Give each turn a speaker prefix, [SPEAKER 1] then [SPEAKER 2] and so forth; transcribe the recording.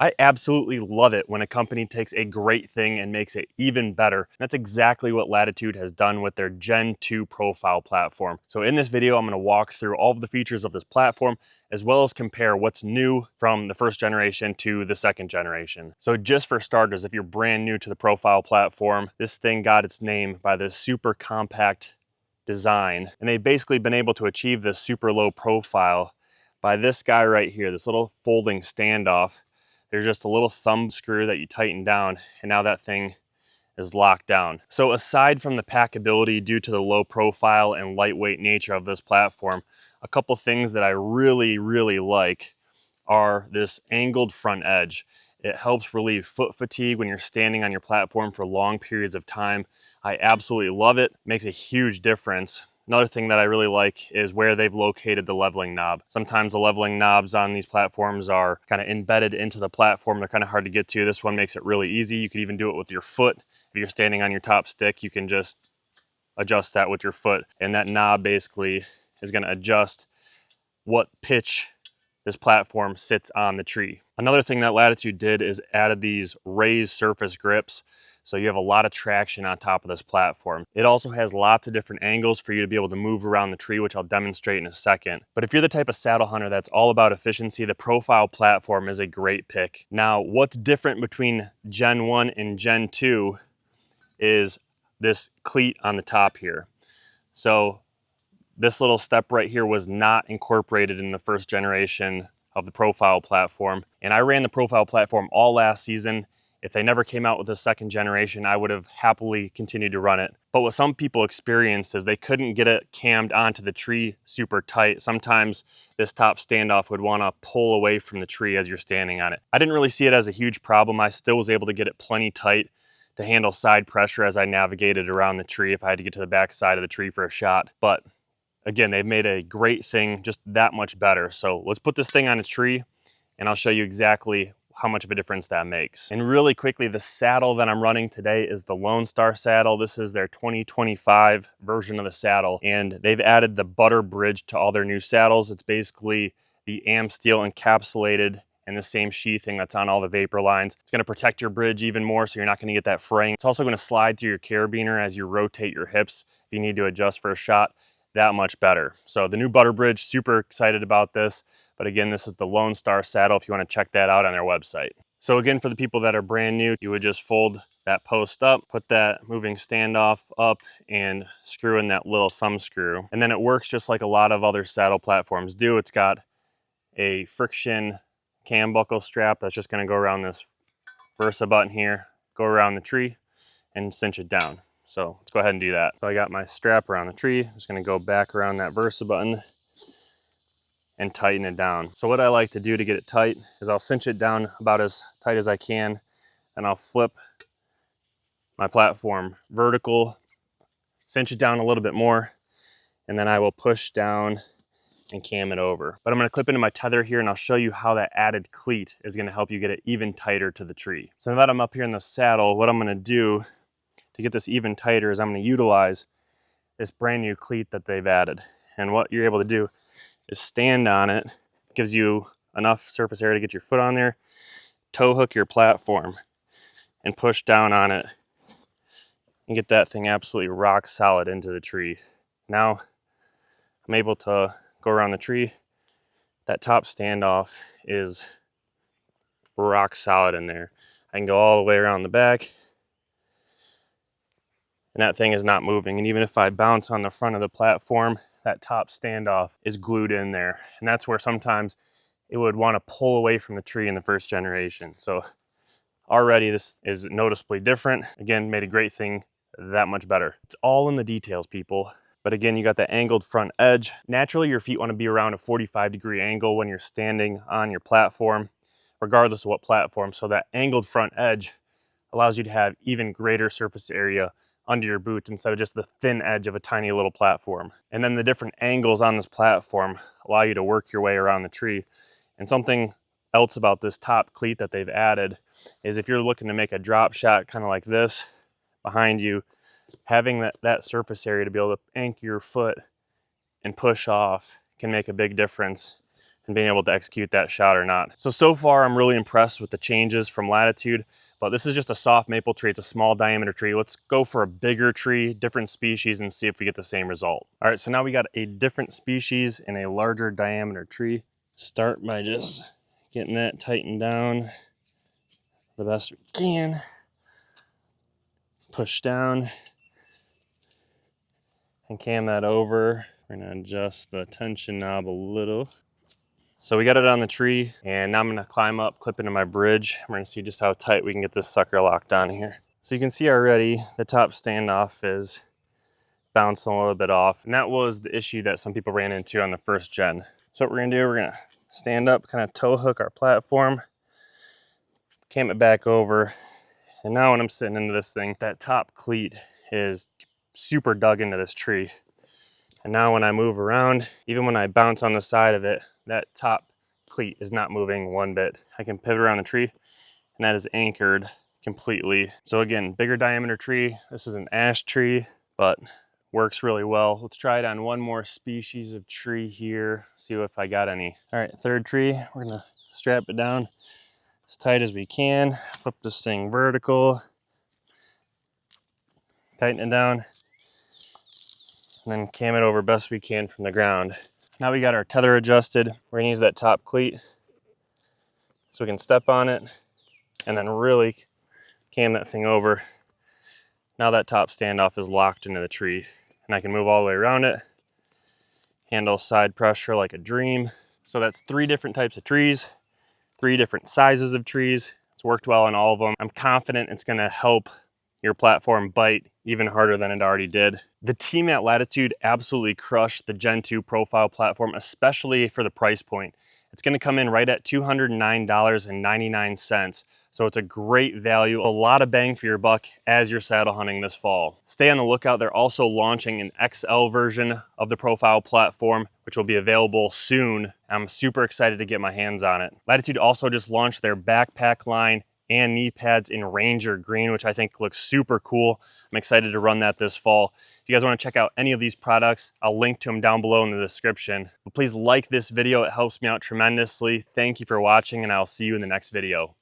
[SPEAKER 1] I absolutely love it when a company takes a great thing and makes it even better. That's exactly what Latitude has done with their Gen 2 profile platform. So in this video, I'm going to walk through all of the features of this platform, as well as compare what's new from the first generation to the second generation. So just for starters, if you're brand new to the profile platform, this thing got its name by the super compact design. And they've basically been able to achieve this super low profile by this guy right here, this little folding standoff. There's just a little thumb screw that you tighten down, and now that thing is locked down. So aside from the packability due to the low profile and lightweight nature of this platform, a couple things that I really like are this angled front edge. It helps relieve foot fatigue when you're standing on your platform for long periods of time. I absolutely love it. Makes a huge difference. Another thing that I really like is where they've located the leveling knob. Sometimes the leveling knobs on these platforms are kind of embedded into the platform. They're kind of hard to get to. This one makes it really easy. You could even do it with your foot. If you're standing on your top stick, you can just adjust that with your foot. And that knob basically is going to adjust what pitch this platform sits on the tree. Another thing that Latitude did is added these raised surface grips, so you have a lot of traction on top of this platform. It also has lots of different angles for you to be able to move around the tree, which I'll demonstrate in a second. But if you're the type of saddle hunter that's all about efficiency, the profile platform is a great pick. Now, what's different between Gen 1 and Gen 2 is this cleat on the top here. So this little step right here was not incorporated in the first generation of the profile platform. And I ran the profile platform all last season. If they never came out with a second generation, I would have happily continued to run it. But what some people experienced is they couldn't get it cammed onto the tree super tight. Sometimes this top standoff would want to pull away from the tree as you're standing on it. I didn't really see it as a huge problem. I still was able to get it plenty tight to handle side pressure as I navigated around the tree if I had to get to the back side of the tree for a shot. But again, they've made a great thing just that much better. So let's put this thing on a tree and I'll show you exactly how much of a difference that makes. And really quickly, the saddle that I'm running today is the Lone Star saddle. This is their 2025 version of the saddle, and they've added the butter bridge to all their new saddles. It's basically the AM steel encapsulated in the same sheathing that's on all the Vapor lines. It's going to protect your bridge even more, so you're not going to get that fraying. It's also going to slide through your carabiner as you rotate your hips if you need to adjust for a shot. That much better. So the new butter bridge, super excited about this. But again, this is the Lone Star saddle if you want to check that out on their website. So again, for the people that are brand new, you would just fold that post up, put that moving standoff up, and screw in that little thumb screw. And then it works just like a lot of other saddle platforms do. It's got a friction cam buckle strap that's just going to go around this Versa button here, go around the tree, and cinch it down. So let's go ahead and do that. So I got my strap around the tree. I'm just gonna go back around that Versa button and tighten it down. So what I like to do to get it tight is I'll cinch it down about as tight as I can, and I'll flip my platform vertical, cinch it down a little bit more, and then I will push down and cam it over. But I'm gonna clip into my tether here and I'll show you how that added cleat is gonna help you get it even tighter to the tree. So now that I'm up here in the saddle, what I'm gonna do to get this even tighter is I'm going to utilize this brand new cleat that they've added. And what you're able to do is stand on it. It gives you enough surface area to get your foot on there, toe hook your platform, and push down on it and get that thing absolutely rock solid into the tree. Now I'm able to go around the tree. That top standoff is rock solid in there. I can go all the way around the back, and that thing is not moving. And even if I bounce on the front of the platform, that top standoff is glued in there. And that's where sometimes it would want to pull away from the tree in the first generation. So already this is noticeably different. Again, made a great thing that much better. It's all in the details, people. But again, you got the angled front edge. Naturally, your feet want to be around a 45-degree angle when you're standing on your platform, regardless of what platform. So that angled front edge allows you to have even greater surface area under your boot instead of just the thin edge of a tiny little platform. And then the different angles on this platform allow you to work your way around the tree. And something else about this top cleat that they've added is if you're looking to make a drop shot kind of like this behind you, having that surface area to be able to anchor your foot and push off can make a big difference and being able to execute that shot or not. So far I'm really impressed with the changes from Latitude, but this is just a soft maple tree. It's a small diameter tree. Let's go for a bigger tree, different species, and see if we get the same result. All right, so now we got a different species in a larger diameter tree. Start by just getting that tightened down the best we can. Push down and cam that over. We're gonna adjust the tension knob a little. So we got it on the tree, and now I'm gonna climb up, clip into my bridge. We're gonna see just how tight we can get this sucker locked on here. So you can see already the top standoff is bouncing a little bit off, and that was the issue that some people ran into on the first gen. So what we're gonna do, we're gonna stand up, kind of tow hook our platform, cam it back over, and now when I'm sitting into this thing, that top cleat is super dug into this tree. And now when I move around, even when I bounce on the side of it, that top cleat is not moving one bit. I can pivot around the tree, and that is anchored completely. So again, bigger diameter tree. This is an ash tree, but works really well. Let's try it on one more species of tree here, see if I got any. All right, third tree, we're gonna strap it down as tight as we can, flip this thing vertical, tighten it down, and then cam it over best we can from the ground. Now we got our tether adjusted. We're gonna use that top cleat so we can step on it and then really cam that thing over. Now that top standoff is locked into the tree, and I can move all the way around it, handle side pressure like a dream. So that's 3 different types of trees, 3 different sizes of trees. It's worked well on all of them. I'm confident it's gonna help your platform bite even harder than it already did. The team at Latitude absolutely crushed the Gen 2 profile platform, especially for the price point. It's gonna come in right at $209.99. So it's a great value, a lot of bang for your buck as you're saddle hunting this fall. Stay on the lookout. They're also launching an XL version of the profile platform, which will be available soon. I'm super excited to get my hands on it. Latitude also just launched their backpack line and knee pads in Ranger Green, which I think looks super cool. I'm excited to run that this fall. If you guys want to check out any of these products, I'll link to them down below in the description. But please like this video, it helps me out tremendously. Thank you for watching, and I'll see you in the next video.